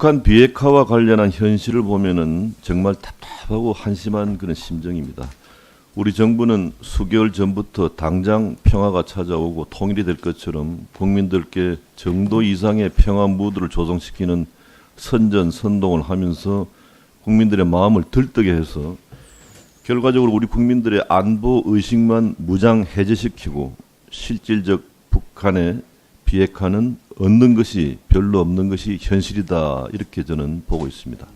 북한 비핵화와 관련한 현실을 보면은 정말 답답하고 한심한 그런 심정입니다. 우리 정부는 수개월 전부터 당장 평화가 찾아오고 통일이 될 것처럼 국민들께 정도 이상의 평화 무드를 조성시키는 선전선동을 하면서 국민들의 마음을 들뜨게 해서 결과적으로 우리 국민들의 안보 의식만 무장 해제시키고 실질적 북한의 비핵화는 얻는 것이 별로 없는 것이 현실이다, 이렇게 저는 보고 있습니다.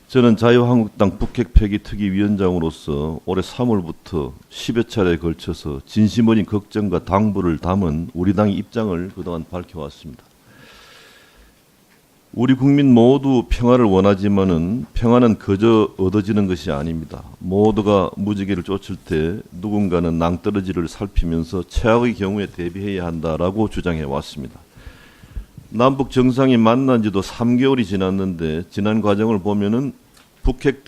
저는 자유한국당 북핵 폐기 특위위원장으로서 올해 3월부터 10여 차례에 걸쳐서 진심 어린 걱정과 당부를 담은 우리 당의 입장을 그동안 밝혀왔습니다. 우리 국민 모두 평화를 원하지만은 평화는 그저 얻어지는 것이 아닙니다. 모두가 무지개를 쫓을 때 누군가는 낭떠러지를 살피면서 최악의 경우에 대비해야 한다라고 주장해 왔습니다. 남북 정상이 만난 지도 3개월이 지났는데 지난 과정을 보면은 북핵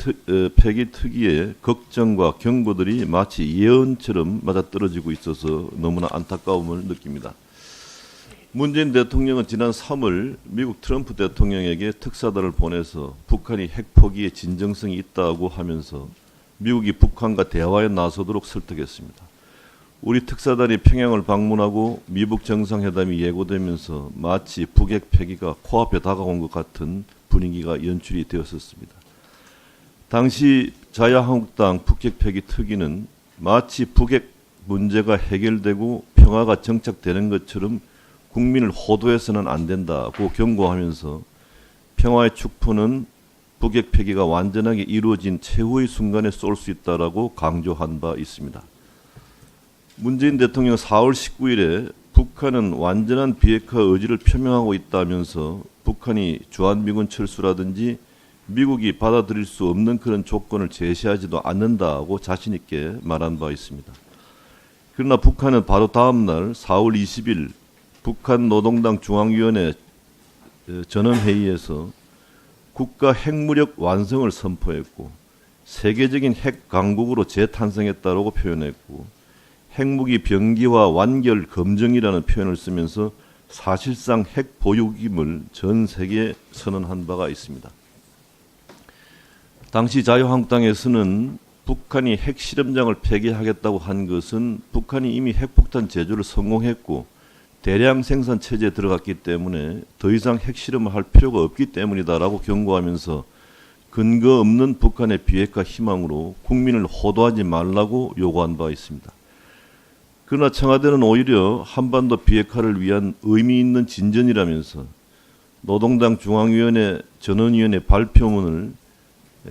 폐기 특위의 걱정과 경고들이 마치 예언처럼 맞아떨어지고 있어서 너무나 안타까움을 느낍니다. 문재인 대통령은 지난 3월 미국 트럼프 대통령에게 특사단을 보내서 북한이 핵 포기에 진정성이 있다고 하면서 미국이 북한과 대화에 나서도록 설득했습니다. 우리 특사단이 평양을 방문하고 미북 정상회담이 예고되면서 마치 북핵 폐기가 코앞에 다가온 것 같은 분위기가 연출이 되었었습니다. 당시 자유한국당 북핵 폐기 특위는 마치 북핵 문제가 해결되고 평화가 정착되는 것처럼 국민을 호도해서는 안 된다고 경고하면서 평화의 축포는 북핵 폐기가 완전하게 이루어진 최후의 순간에 쏠 수 있다라고 강조한 바 있습니다. 문재인 대통령 4월 19일에 북한은 완전한 비핵화 의지를 표명하고 있다면서 북한이 주한미군 철수라든지 미국이 받아들일 수 없는 그런 조건을 제시하지도 않는다고 자신 있게 말한 바 있습니다. 그러나 북한은 바로 다음 날 4월 20일 북한 노동당 중앙위원회 전원회의에서 국가 핵무력 완성을 선포했고 세계적인 핵 강국으로 재탄생했다고 표현했고 핵무기 병기화 완결 검증이라는 표현을 쓰면서 사실상 핵 보유임을 전 세계에 선언한 바가 있습니다. 당시 자유한국당에서는 북한이 핵실험장을 폐기하겠다고 한 것은 북한이 이미 핵폭탄 제조를 성공했고 대량 생산 체제에 들어갔기 때문에 더 이상 핵실험을 할 필요가 없기 때문이다라고 경고하면서 근거 없는 북한의 비핵화 희망으로 국민을 호도하지 말라고 요구한 바 있습니다. 그러나 청와대는 오히려 한반도 비핵화를 위한 의미 있는 진전이라면서 노동당 중앙위원회 전원위원회 발표문을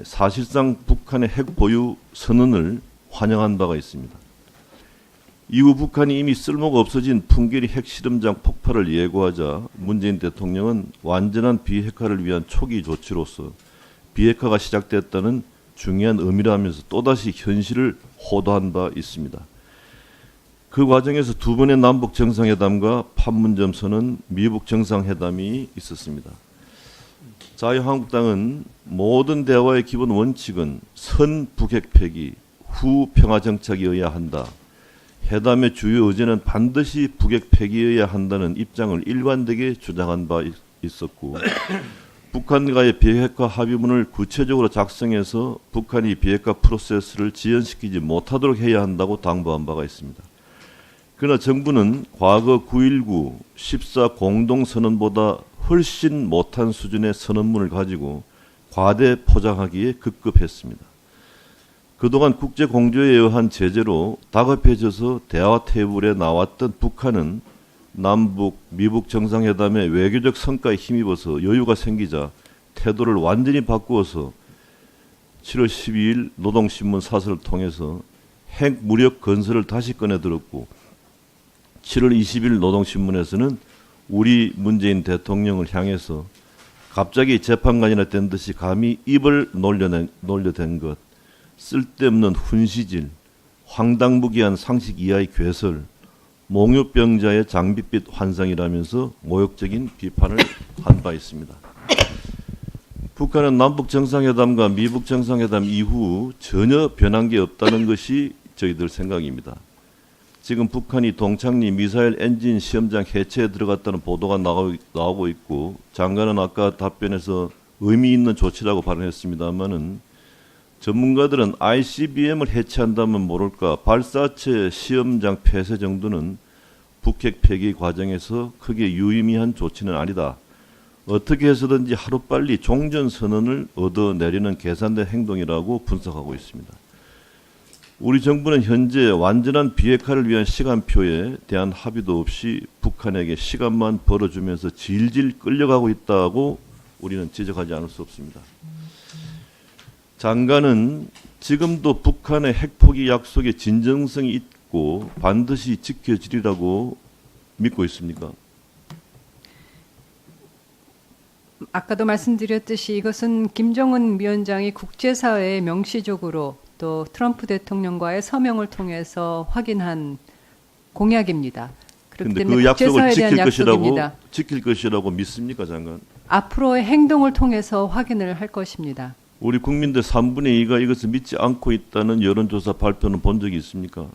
사실상 북한의 핵 보유 선언을 환영한 바가 있습니다. 이후 북한이 이미 쓸모가 없어진 풍계리 핵실험장 폭발을 예고하자 문재인 대통령은 완전한 비핵화를 위한 초기 조치로서 비핵화가 시작됐다는 중요한 의미라면서 또다시 현실을 호도한 바 있습니다. 그 과정에서 두 번의 남북 정상회담과 판문점 선언, 미북 정상회담이 있었습니다. 자유한국당은 모든 대화의 기본 원칙은 선 북핵 폐기, 후 평화 정착이어야 한다. 회담의 주요 의제는 반드시 북핵 폐기여야 한다는 입장을 일관되게 주장한 바 있었고 북한과의 비핵화 합의문을 구체적으로 작성해서 북한이 비핵화 프로세스를 지연시키지 못하도록 해야 한다고 당부한 바가 있습니다. 그러나 정부는 과거 9.19, 14 공동선언보다 훨씬 못한 수준의 선언문을 가지고 과대 포장하기에 급급했습니다. 그동안 국제공조에 의한 제재로 다급해져서 대화 테이블에 나왔던 북한은 남북, 미북 정상회담의 외교적 성과에 힘입어서 여유가 생기자 태도를 완전히 바꾸어서 7월 12일 노동신문 사설을 통해서 핵 무력 건설을 다시 꺼내들었고 7월 20일 노동신문에서는 우리 문재인 대통령을 향해서 갑자기 재판관이나 된 듯이 감히 입을 놀려댄 것, 쓸데없는 훈시질, 황당무계한 상식 이하의 괴설, 몽유병자의 장밋빛 환상이라면서 모욕적인 비판을 한 바 있습니다. 북한은 남북 정상회담과 미북 정상회담 이후 전혀 변한 게 없다는 것이 저희들 생각입니다. 지금 북한이 동창리 미사일 엔진 시험장 해체에 들어갔다는 보도가 나오고 있고, 장관은 아까 답변에서 의미 있는 조치라고 발언했습니다만은 전문가들은 ICBM을 해체한다면 모를까 발사체 시험장 폐쇄 정도는 북핵 폐기 과정에서 크게 유의미한 조치는 아니다. 어떻게 해서든지 하루빨리 종전선언을 얻어내려는 계산된 행동이라고 분석하고 있습니다. 우리 정부는 현재 완전한 비핵화를 위한 시간표에 대한 합의도 없이 북한에게 시간만 벌어주면서 질질 끌려가고 있다고 우리는 지적하지 않을 수 없습니다. 장관은 지금도 북한의 핵포기 약속에 진정성이 있고 반드시 지켜지리라고 믿고 있습니까? 아까도 말씀드렸듯이 이것은 김정은 위원장이 국제사회에 명시적으로 또 트럼프 대통령과의 서명을 통해서 확인한 공약입니다. 그렇기 근데 때문에 그 약속을 국제사회에 대한 약속입니다. 지킬 것이라고 믿습니까, 장관? 앞으로의 행동을 통해서 확인을 할 것입니다. 우리 국민들 3분의 2가 이것을 믿지 않고 있다는 여론조사 발표는 본 적이 있습니까?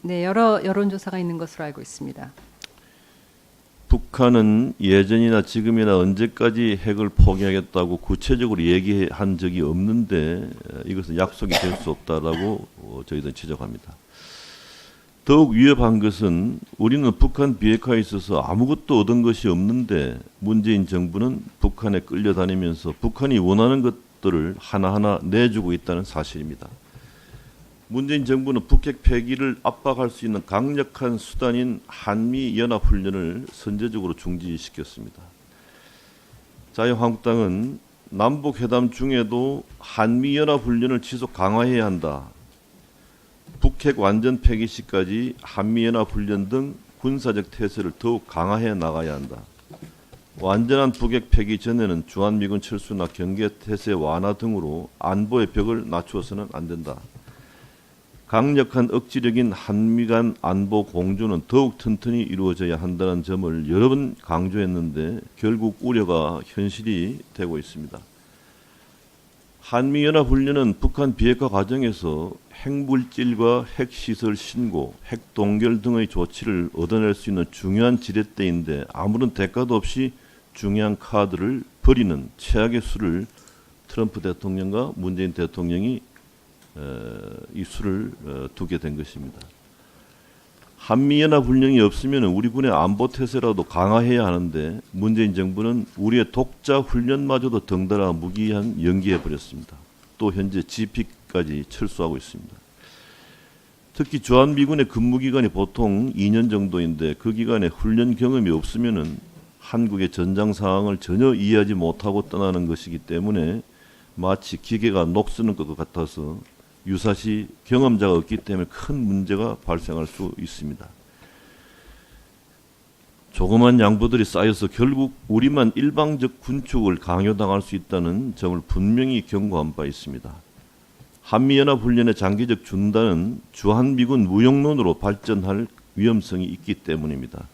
네, 여러 여론조사가 있는 것으로 알고 있습니다. 북한은 예전이나 지금이나 언제까지 핵을 포기하겠다고 구체적으로 얘기한 적이 없는데 이것은 약속이 될 수 없다라고 저희들은 지적합니다. 더욱 위협한 것은 우리는 북한 비핵화에 있어서 아무것도 얻은 것이 없는데 문재인 정부는 북한에 끌려다니면서 북한이 원하는 것들을 하나하나 내주고 있다는 사실입니다. 문재인 정부는 북핵 폐기를 압박할 수 있는 강력한 수단인 한미연합훈련을 선제적으로 중지시켰습니다. 자유한국당은 남북회담 중에도 한미연합훈련을 지속 강화해야 한다. 북핵 완전 폐기 시까지 한미연합훈련 등 군사적 태세를 더욱 강화해 나가야 한다. 완전한 북핵 폐기 전에는 주한미군 철수나 경계태세 완화 등으로 안보의 벽을 낮추어서는 안 된다. 강력한 억지력인 한미 간 안보 공조는 더욱 튼튼히 이루어져야 한다는 점을 여러 번 강조했는데 결국 우려가 현실이 되고 있습니다. 한미연합훈련은 북한 비핵화 과정에서 핵물질과 핵시설 신고, 핵동결 등의 조치를 얻어낼 수 있는 중요한 지렛대인데 아무런 대가도 없이 중요한 카드를 버리는 최악의 수를 트럼프 대통령과 문재인 대통령이 이 수를 두게 된 것입니다. 한미연합훈련이 없으면 우리 군의 안보태세라도 강화해야 하는데 문재인 정부는 우리의 독자 훈련마저도 덩달아 무기한 연기해버렸습니다. 또 현재 GP까지 철수하고 있습니다. 특히 주한미군의 근무기간이 보통 2년 정도인데 그 기간에 훈련 경험이 없으면 한국의 전장 상황을 전혀 이해하지 못하고 떠나는 것이기 때문에 마치 기계가 녹쓰는 것 같아서 유사시 경험자가 없기 때문에 큰 문제가 발생할 수 있습니다. 조그만 양보들이 쌓여서 결국 우리만 일방적 군축을 강요당할 수 있다는 점을 분명히 경고한 바 있습니다. 한미연합훈련의 장기적 중단은 주한미군 무용론으로 발전할 위험성이 있기 때문입니다.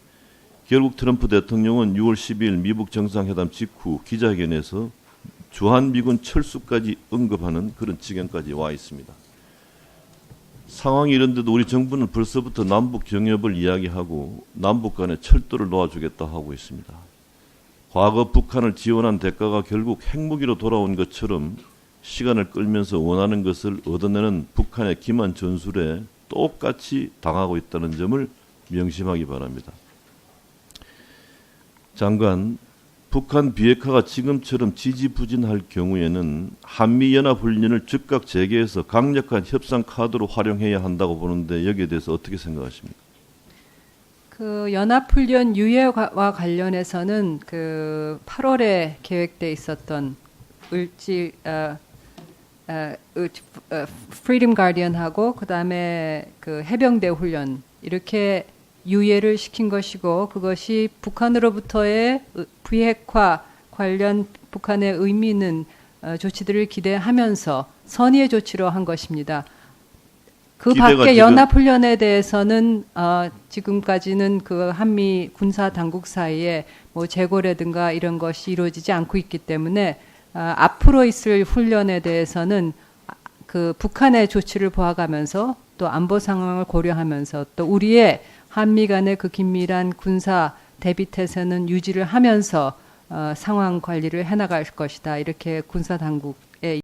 결국 트럼프 대통령은 6월 12일 미북 정상회담 직후 기자회견에서 주한미군 철수까지 언급하는 그런 지경까지 와 있습니다. 상황이 이런데도 우리 정부는 벌써부터 남북 경협을 이야기하고 남북 간의 철도를 놓아주겠다 하고 있습니다. 과거 북한을 지원한 대가가 결국 핵무기로 돌아온 것처럼 시간을 끌면서 원하는 것을 얻어내는 북한의 기만 전술에 똑같이 당하고 있다는 점을 명심하기 바랍니다. 장관, 북한 비핵화가 지금처럼 지지부진할 경우에는 한미연합훈련을 즉각 재개해서 강력한 협상 카드로 활용해야 한다고 보는데 여기에 대해서 어떻게 생각하십니까? 그 연합훈련 유예와 관련해서는 그 8월에 계획돼 있었던 프리덤 가디언하고 그다음에 그 해병대 훈련 이렇게 유예를 시킨 것이고 그것이 북한으로부터의 비핵화 관련 북한의 의미 있는 조치들을 기대하면서 선의의 조치로 한 것입니다. 그 밖에 연합훈련에 대해서는 지금까지는 그 한미 군사 당국 사이에 뭐 재고라든가 이런 것이 이루어지지 않고 있기 때문에 앞으로 있을 훈련에 대해서는 그 북한의 조치를 보아가면서 또 안보 상황을 고려하면서 또 우리의 한미 간의 그 긴밀한 군사 대비 태세는 유지를 하면서 상황 관리를 해나갈 것이다. 이렇게 군사 당국의